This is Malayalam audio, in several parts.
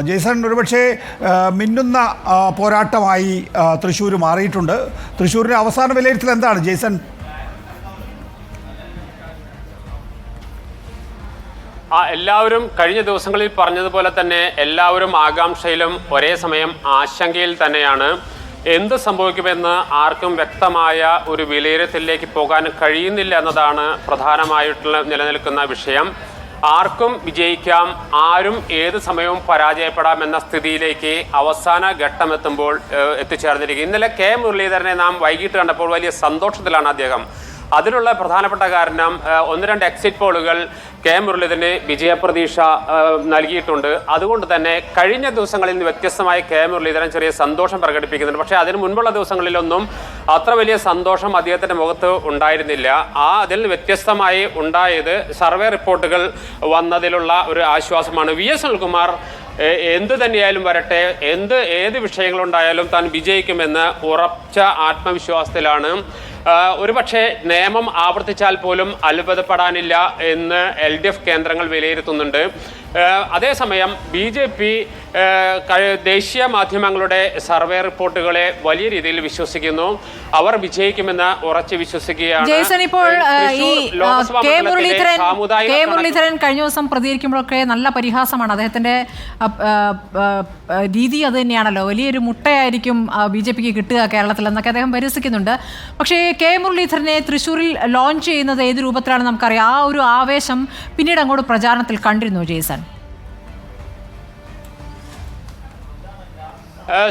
ജെയ്സൺ, ഒരുപക്ഷെ മിന്നുന്ന പോരാട്ടമായി തൃശ്ശൂർ മാറിയിട്ടുണ്ട്. തൃശ്ശൂരിൻ്റെ അവസാന വിലയിരുത്തൽ എന്താണ് ജെയ്സൺ? എല്ലാവരും കഴിഞ്ഞ ദിവസങ്ങളിൽ പറഞ്ഞതുപോലെ തന്നെ എല്ലാവരും ആകാംക്ഷയിലും ഒരേ സമയം ആശങ്കയിൽ തന്നെയാണ്. എന്ത് സംഭവിക്കുമെന്ന് ആർക്കും വ്യക്തമായ ഒരു വിലയിരുത്തലിലേക്ക് പോകാൻ കഴിയുന്നില്ല എന്നതാണ് പ്രധാനമായിട്ടുള്ള നിലനിൽക്കുന്ന വിഷയം. ആർക്കും വിജയിക്കാം, ആരും ഏത് സമയവും പരാജയപ്പെടാം എന്ന സ്ഥിതിയിലേക്ക് അവസാന ഘട്ടമെത്തുമ്പോൾ എത്തിച്ചേർന്നിരിക്കും. ഇന്നലെ കെ മുരളീധരനെ നാം വൈകിട്ട് കണ്ടപ്പോൾ വലിയ സന്തോഷത്തിലാണ് അദ്ദേഹം. അതിനുള്ള പ്രധാനപ്പെട്ട കാരണം 1-2 എക്സിറ്റ് പോളുകൾ കെ മുരളീധരന് വിജയപ്രതീക്ഷ നൽകിയിട്ടുണ്ട്. അതുകൊണ്ട് തന്നെ കഴിഞ്ഞ ദിവസങ്ങളിൽ നിന്ന് വ്യത്യസ്തമായി കെ മുരളീധരൻ ചെറിയ സന്തോഷം പ്രകടിപ്പിക്കുന്നുണ്ട്. പക്ഷേ അതിന് മുൻപുള്ള ദിവസങ്ങളിലൊന്നും അത്ര വലിയ സന്തോഷം അദ്ദേഹത്തിൻ്റെ മുഖത്ത് ഉണ്ടായിരുന്നില്ല. അതിൽ നിന്ന് വ്യത്യസ്തമായി ഉണ്ടായത് സർവേ റിപ്പോർട്ടുകൾ വന്നതിലുള്ള ഒരു ആശ്വാസമാണ്. VS സുനിൽകുമാർ എന്ത് തന്നെയായാലും വരട്ടെ, ഏത് വിഷയങ്ങളുണ്ടായാലും താൻ വിജയിക്കുമെന്ന് ഉറച്ച ആത്മവിശ്വാസത്തിലാണ്. ഒരുപക്ഷെ നിയമം ആവർത്തിച്ചാൽ പോലും അത്ഭുതപ്പെടാനില്ല എന്ന് LDF കേന്ദ്രങ്ങൾ വിലയിരുത്തുന്നുണ്ട്. അതേസമയം BJP ദേശീയ മാധ്യമങ്ങളുടെ സർവേ റിപ്പോർട്ടുകളെ വലിയ രീതിയിൽ വിശ്വസിക്കുന്നു. അവർ വിജയിക്കുമെന്ന് ഉറച്ചു വിശ്വസിക്കുകയാണ്. കെ മുരളീധരൻ കഴിഞ്ഞ ദിവസം പ്രതികരിക്കുമ്പോഴൊക്കെ നല്ല പരിഹാസമാണ്. അദ്ദേഹത്തിന്റെ രീതി അത് തന്നെയാണല്ലോ, വലിയൊരു മുട്ടയായിരിക്കും BJPക്ക് കിട്ടുക കേരളത്തിൽ എന്നൊക്കെ അദ്ദേഹം പരിഹസിക്കുന്നുണ്ട്. പക്ഷേ കെ മുരളീധരനെ തൃശ്ശൂരിൽ ലോഞ്ച് ചെയ്യുന്നത് ഏത് രൂപത്തിലാണെന്ന് നമുക്കറിയാം. ആ ഒരു ആവേശം പിന്നീട് അങ്ങോട്ട് പ്രചാരണത്തിൽ കണ്ടിരുന്നു ജെയ്സൺ.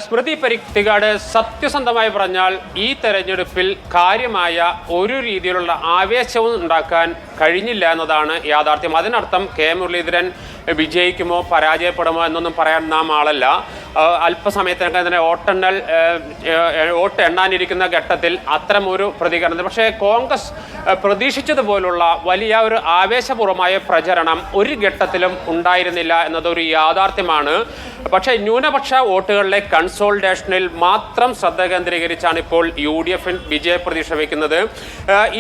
സ്മൃതി പരുത്തിക്കാട്, സത്യസന്ധമായി പറഞ്ഞാൽ ഈ തെരഞ്ഞെടുപ്പിൽ കാര്യമായ ഒരു രീതിയിലുള്ള ആവേശവും ഉണ്ടാക്കാൻ കഴിഞ്ഞില്ല എന്നതാണ് യാഥാർത്ഥ്യം. അതിനർത്ഥം കെ മുരളീധരൻ വിജയിക്കുമോ പരാജയപ്പെടുമോ എന്നൊന്നും പറയാൻ നാം ആളല്ല. അല്പസമയത്തിനൊക്കെ തന്നെ വോട്ട് എണ്ണാനിരിക്കുന്ന ഘട്ടത്തിൽ അത്തരം ഒരു പ്രതികരണം. പക്ഷേ കോൺഗ്രസ് പ്രതീക്ഷിച്ചതുപോലുള്ള വലിയ ഒരു ആവേശപൂർവമായ പ്രചരണം ഒരു ഘട്ടത്തിലും ഉണ്ടായിരുന്നില്ല എന്നതൊരു യാഥാർത്ഥ്യമാണ്. പക്ഷേ ന്യൂനപക്ഷ വോട്ടുകളിലെ കൺസോൾട്ടേഷനിൽ മാത്രം ശ്രദ്ധ കേന്ദ്രീകരിച്ചാണ് ഇപ്പോൾ UDF വിജയപ്രതീക്ഷ വയ്ക്കുന്നത്.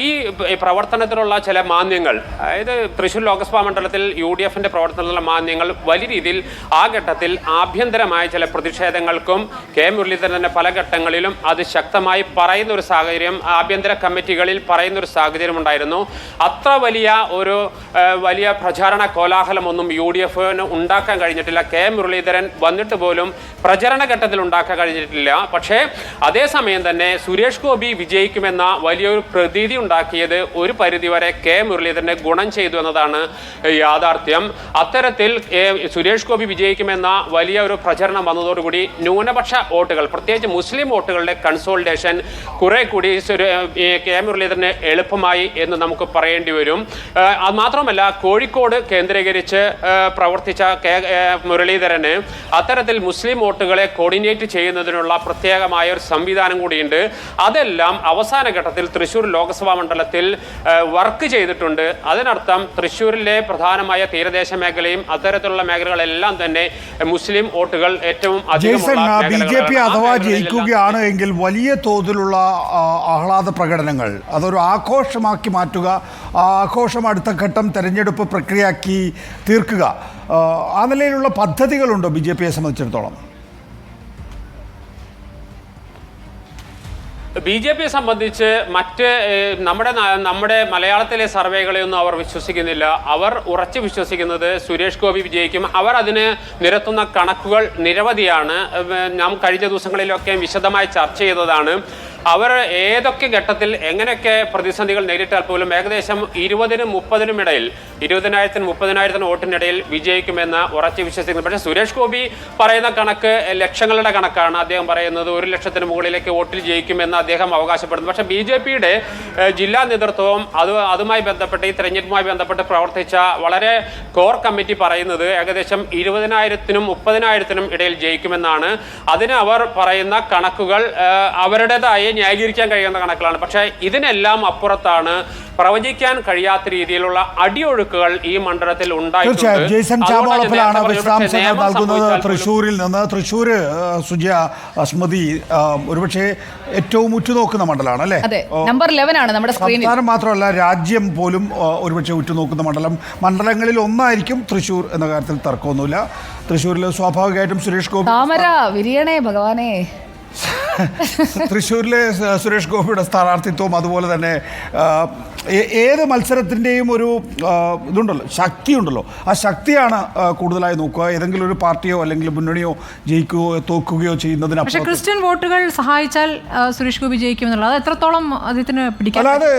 ഈ പ്രവർത്തനത്തിലുള്ള ചില മാന്യങ്ങൾ, അതായത് തൃശ്ശൂർ ലോക്സഭാ മണ്ഡലത്തിൽ UDF പ്രവർത്തനത്തിലുള്ള മാന്യങ്ങൾ വലിയ രീതിയിൽ ആ ഘട്ടത്തിൽ ആഭ്യന്തരമായ ചില പ്രതിഷേധങ്ങൾക്കും കെ മുരളീധരന്റെ പല ഘട്ടങ്ങളിലും അത് ശക്തമായി പറയുന്ന ഒരു സാഹചര്യം, ആഭ്യന്തര കമ്മിറ്റികളിൽ പറയുന്ന ഒരു സാഹചര്യം ഉണ്ടായിരുന്നു. അത്ര വലിയ പ്രചാരണ കോലാഹലമൊന്നും UDF ഉണ്ടാക്കാൻ കഴിഞ്ഞിട്ടില്ല. കെ മുരളീധരൻ വന്നിട്ട് പോലും പ്രചരണ ഘട്ടത്തിൽ ഉണ്ടാക്കാൻ കഴിഞ്ഞിട്ടില്ല. പക്ഷേ അതേസമയം തന്നെ സുരേഷ് ഗോപി വിജയിക്കുമെന്ന വലിയൊരു പ്രതീതി ഉണ്ടാക്കിയത് ഒരു പരിധിവരെ കെ മുരളീധരനെ ഗുണം ചെയ്തു എന്നതാണ് യാഥാർത്ഥ്യം. അത്തരത്തിൽ സുരേഷ് ഗോപി വിജയിക്കുമെന്ന വലിയ ഒരു പ്രചരണം വന്നതോടുകൂടി ന്യൂനപക്ഷ വോട്ടുകൾ, പ്രത്യേകിച്ച് മുസ്ലിം വോട്ടുകളുടെ കൺസോൾട്ടേഷൻ കുറെ കൂടി കെ മുരളീധരന് എളുപ്പമായി എന്ന് നമുക്ക് പറയേണ്ടി വരും. അത് മാത്രമല്ല, കോഴിക്കോട് കേന്ദ്രീകരിച്ച് പ്രവർത്തിച്ച മുരളീധരന് അത്തരത്തിൽ മുസ്ലിം വോട്ടുകളെ കോർഡിനേറ്റ് ചെയ്യുന്നതിനുള്ള പ്രത്യേകമായ ഒരു സംവിധാനം കൂടിയുണ്ട്. അതെല്ലാം അവസാന ഘട്ടത്തിൽ തൃശ്ശൂർ ലോക്സഭാ മണ്ഡലത്തിൽ വർക്ക് ചെയ്തിട്ടുണ്ട്. അതിനർത്ഥം തൃശ്ശൂരിലെ പ്രധാനമായ തീരദേശ മേഖലയും അത്തരത്തിലുള്ള മേഖലകളെല്ലാം തന്നെ മുസ്ലിം വോട്ടുകൾ ഏറ്റവും BJP അഥവാ ജയിക്കുകയാണ് എങ്കിൽ വലിയ തോതിലുള്ള ആഹ്ലാദ പ്രകടനങ്ങൾ, അതൊരു ആഘോഷമാക്കി മാറ്റുക, ആഘോഷം അടുത്ത ഘട്ടം തെരഞ്ഞെടുപ്പ് പ്രക്രിയയാക്കി തീർക്കുക, ആ നിലയിലുള്ള പദ്ധതികളുണ്ടോ BJPയെ സംബന്ധിച്ചിടത്തോളം? BJPയെ സംബന്ധിച്ച് നമ്മുടെ മലയാളത്തിലെ സർവേകളെയൊന്നും അവർ വിശ്വസിക്കുന്നില്ല. അവർ ഉറച്ചു വിശ്വസിക്കുന്നത് സുരേഷ് ഗോപി വിജയിക്കും. അവർ അതിന് നിരത്തുന്ന കണക്കുകൾ നിരവധിയാണ്. നാം കഴിഞ്ഞ ദിവസങ്ങളിലൊക്കെ വിശദമായി ചർച്ച ചെയ്തതാണ്. അവർ ഏതൊക്കെ ഘട്ടത്തിൽ എങ്ങനെയൊക്കെ പ്രതിസന്ധികൾ നേരിട്ടാൽ പോലും ഏകദേശം 20-30 ഇടയിൽ, 20,000-30,000 വോട്ടിനിടയിൽ വിജയിക്കുമെന്ന് ഉറച്ചു വിശ്വസിക്കുന്നു. പക്ഷേ സുരേഷ് ഗോപി പറയുന്ന കണക്ക് ലക്ഷങ്ങളുടെ കണക്കാണ്. അദ്ദേഹം പറയുന്നത് 1,00,000 മുകളിലേക്ക് വോട്ടിൽ ജയിക്കുമെന്ന് അദ്ദേഹം അവകാശപ്പെടുന്നു. പക്ഷേ BJPയുടെ ജില്ലാ നേതൃത്വവും അതുമായി ബന്ധപ്പെട്ട്, ഈ തെരഞ്ഞെടുപ്പുമായി ബന്ധപ്പെട്ട് പ്രവർത്തിച്ച വളരെ കോർ കമ്മിറ്റി പറയുന്നത് ഏകദേശം 20,000-30,000 ഇടയിൽ ജയിക്കുമെന്നാണ്. അതിന് അവർ പറയുന്ന കണക്കുകൾ അവരുടേതായ ന്യായീകരിക്കാൻ കഴിയുന്ന കണക്കുകളാണ്. പക്ഷേ ഇതിനെല്ലാം അപ്പുറത്താണ് പ്രവചിക്കാൻ കഴിയാത്ത രീതിയിലുള്ള അടിയൊഴുക്കുകൾ ഈ മണ്ഡലത്തിൽ തീർച്ചയായും ജെയ്സൺ ചാമോളപ്പിലാണ് വിശദാംശങ്ങൾ നൽകുന്നത് തൃശ്ശൂരിൽ നിന്ന്. തൃശ്ശൂർ സുജയ സ്മൃതി ഒരുപക്ഷെ ഏറ്റവും ഉറ്റുനോക്കുന്ന മണ്ഡലമാണ് അല്ലേ? നമ്പർ 11 ആണ് നമ്മുടെ സ്ക്രീനിൽ. സംസ്ഥാനം മാത്രമല്ല രാജ്യം പോലും ഒരുപക്ഷെ ഉറ്റുനോക്കുന്ന മണ്ഡലങ്ങളിൽ ഒന്നായിരിക്കും തൃശ്ശൂർ എന്ന കാര്യത്തിൽ തർക്കമൊന്നുമില്ല. തൃശ്ശൂരിൽ സ്വാഭാവികമായിട്ടും സുരേഷ് ഗോപി താമര വിരിയണേ ഭഗവാനെ. തൃശ്ശൂരിലെ സുരേഷ് ഗോപിയുടെ സ്ഥാനാർത്ഥിത്വം അതുപോലെ തന്നെ ഏത് മത്സരത്തിൻ്റെയും ഒരു ഇതുണ്ടല്ലോ, ശക്തിയുണ്ടല്ലോ. ആ ശക്തിയാണ് കൂടുതലായി നോക്കുക. ഏതെങ്കിലും ഒരു പാർട്ടിയോ അല്ലെങ്കിൽ മുന്നണിയോ ജയിക്കുകയോ തോക്കുകയോ ചെയ്യുന്നതിന്. പക്ഷേ ക്രിസ്ത്യൻ വോട്ടുകൾ സഹായിച്ചാൽ സുരേഷ് ഗോപി ജയിക്കും എന്നുള്ളത് എത്രത്തോളം അദ്ദേഹത്തിന് പിടിക്കാം? അല്ലാതെ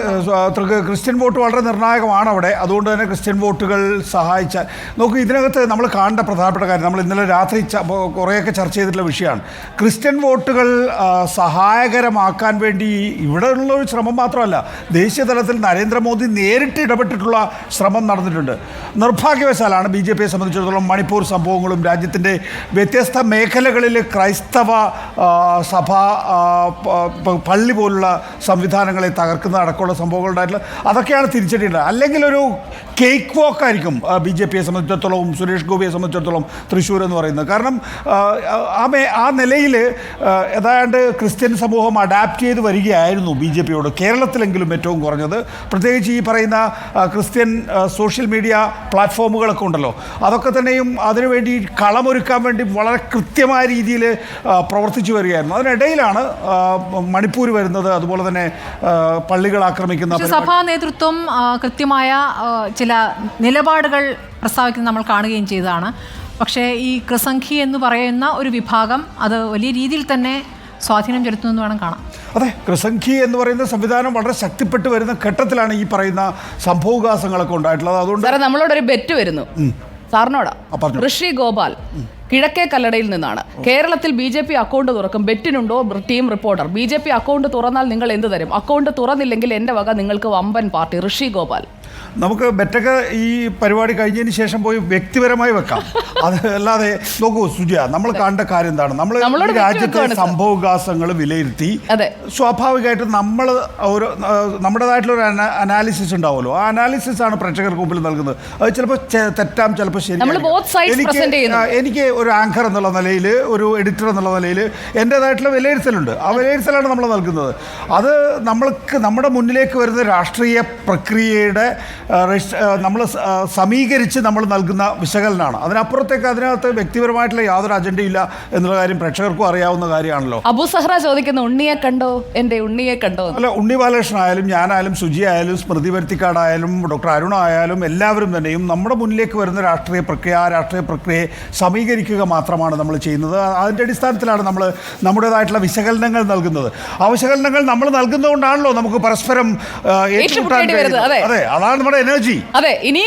ക്രിസ്ത്യൻ വോട്ട് വളരെ നിർണായകമാണ് അവിടെ. അതുകൊണ്ട് തന്നെ ക്രിസ്ത്യൻ വോട്ടുകൾ സഹായിച്ചാൽ നോക്കൂ, ഇതിനകത്ത് നമ്മൾ കാണേണ്ട പ്രധാനപ്പെട്ട കാര്യം, നമ്മൾ ഇന്നലെ രാത്രി കുറേയൊക്കെ ചർച്ച ചെയ്തിട്ടുള്ള വിഷയമാണ്. ക്രിസ്ത്യൻ വോട്ടുകൾ സഹായകരമാക്കാൻ വേണ്ടി ഇവിടെ ഉള്ള ഒരു ശ്രമം മാത്രമല്ല, ദേശീയ തലത്തിൽ നരേന്ദ്രമോദി നേരിട്ട് ഇടപെട്ടിട്ടുള്ള ശ്രമം നടന്നിട്ടുണ്ട്. നിർഭാഗ്യവശാലാണ് BJPയെ സംബന്ധിച്ചിടത്തോളം മണിപ്പൂർ സംഭവങ്ങളും രാജ്യത്തിൻ്റെ വ്യത്യസ്ത മേഖലകളിൽ ക്രൈസ്തവ സഭ പള്ളി പോലുള്ള സംവിധാനങ്ങളെ തകർക്കുന്ന അടക്കമുള്ള സംഭവങ്ങൾ ഉണ്ടായിട്ടുള്ള അതൊക്കെയാണ് തിരിച്ചടിയുള്ളത്. അല്ലെങ്കിൽ ഒരു കേക്ക് വോക്കായിരിക്കും BJPയെ സംബന്ധിച്ചിടത്തോളം സുരേഷ് ഗോപിയെ സംബന്ധിച്ചിടത്തോളം തൃശ്ശൂർ എന്ന് പറയുന്നത്. കാരണം ആ നിലയിൽ ഏതാണ്ട് ക്രിസ്ത്യൻ സമൂഹം അഡാപ്റ്റ് ചെയ്ത് വരികയായിരുന്നു BJPയോട്, കേരളത്തിലെങ്കിലും ഏറ്റവും കുറഞ്ഞത്. പ്രത്യേകിച്ച് ഈ പറയുന്ന ക്രിസ്ത്യൻ സോഷ്യൽ മീഡിയ പ്ലാറ്റ്ഫോമുകളൊക്കെ ഉണ്ടല്ലോ, അതൊക്കെ തന്നെയും അതിനുവേണ്ടി കളമൊരുക്കാൻ വേണ്ടി വളരെ കൃത്യമായ രീതിയിൽ പ്രവർത്തിച്ചു വരികയായിരുന്നു. അതിനിടയിലാണ് മണിപ്പൂർ വരുന്നത്, അതുപോലെ തന്നെ പള്ളികൾ ആക്രമിക്കുന്ന. സഭാ നേതൃത്വം കൃത്യമായ ചില നിലപാടുകൾ പ്രസ്താവിക്കുന്നത് നമ്മൾ കാണുകയും ചെയ്തതാണ്. പക്ഷേ ഈ ക്രിസംഖി എന്ന് പറയുന്ന ഒരു വിഭാഗം അത് വലിയ രീതിയിൽ തന്നെ സ്വാധീനം ചെലുത്തുമെന്ന് വേണം കാണാം. അതെ, ക്രിസംഖി എന്ന് പറയുന്ന സംവിധാനം വളരെ ശക്തിപ്പെട്ട് വരുന്ന ഘട്ടത്തിലാണ് ഈ പറയുന്ന സംഭവവികാസങ്ങളൊക്കെ ഉണ്ടായിട്ടുള്ളത്. അതുകൊണ്ട് നമ്മളോടൊരു ബെറ്റ് വരുന്നു സാറിനോടാ. ഋഷി ഗോപാൽ കിഴക്കേ കല്ലടയിൽ നിന്നാണ്. കേരളത്തിൽ BJP അക്കൗണ്ട് തുറക്കും, ബെറ്റിനുണ്ടോ ടീം റിപ്പോർട്ടർ? BJP അക്കൗണ്ട് തുറന്നാൽ നിങ്ങൾ എന്ത് തരും? അക്കൗണ്ട് തുറന്നില്ലെങ്കിൽ എൻ്റെ വക നിങ്ങൾക്ക് വമ്പൻ പാർട്ടി. ഋഷി ഗോപാൽ. നമുക്ക് ബെറ്റൊക്കെ ഈ പരിപാടി കഴിഞ്ഞതിന് ശേഷം പോയി വ്യക്തിപരമായി വെക്കാം. അത് അല്ലാതെ നോക്കൂ സുജയ, നമ്മൾ കാണേണ്ട കാര്യം എന്താണ്, നമ്മൾ രാജ്യത്തെ സംഭവവികാസങ്ങൾ വിലയിരുത്തി സ്വാഭാവികമായിട്ടും നമ്മൾ ഒരു നമ്മുടേതായിട്ടുള്ള ഒരു അനാലിസിസ് ഉണ്ടാവുമല്ലോ. ആ അനാലിസിസ് ആണ് പ്രേക്ഷകർക്ക് മുമ്പിൽ നൽകുന്നത്. അത് ചിലപ്പോൾ തെറ്റാം, ചിലപ്പോൾ ശരി. എനിക്ക് ഒരു ആങ്കർ എന്നുള്ള നിലയിൽ, ഒരു എഡിറ്റർ എന്നുള്ള നിലയിൽ എൻ്റേതായിട്ടുള്ള വിലയിരുത്തലുണ്ട്. ആ വിലയിരുത്തലാണ് നമ്മൾ നൽകുന്നത്. അത് നമ്മുടെ മുന്നിലേക്ക് വരുന്ന രാഷ്ട്രീയ പ്രക്രിയയുടെ നമ്മൾ സമീകരിച്ച് നമ്മൾ നൽകുന്ന വിശകലനമാണ്. അതിനകത്ത് വ്യക്തിപരമായിട്ടുള്ള യാതൊരു അജണ്ടയില്ല എന്നുള്ള കാര്യം പ്രേക്ഷകർക്കും അറിയാവുന്ന കാര്യമാണല്ലോ. അബു സഹ്റ ചോദിക്കുന്ന ഉണ്ണിയെ കണ്ടോ, എൻ്റെ ഉണ്ണിയെ കണ്ടോ? അല്ല, ഉണ്ണി ബാലകൃഷ്ണൻ ആയാലും ഞാനായാലും സുജി ആയാലും സ്മൃതി പരുത്തിക്കാടായാലും ഡോക്ടർ അരുൺ ആയാലും എല്ലാവരും തന്നെയും നമ്മുടെ മുന്നിലേക്ക് വരുന്ന രാഷ്ട്രീയ പ്രക്രിയ, ആ രാഷ്ട്രീയ പ്രക്രിയയെ സമീകരിക്കുക മാത്രമാണ് നമ്മൾ ചെയ്യുന്നത്. അതിൻ്റെ അടിസ്ഥാനത്തിലാണ് നമ്മൾ നമ്മുടേതായിട്ടുള്ള വിശകലനങ്ങൾ നൽകുന്നത്. ആ വിശകലനങ്ങൾ നമ്മൾ നൽകുന്നതുകൊണ്ടാണല്ലോ നമുക്ക് പരസ്പരം ഏറ്റുമുട്ടാൻ. അതെ, അതാണ് നമ്മുടെ എനർജി. അതെ, ഇനി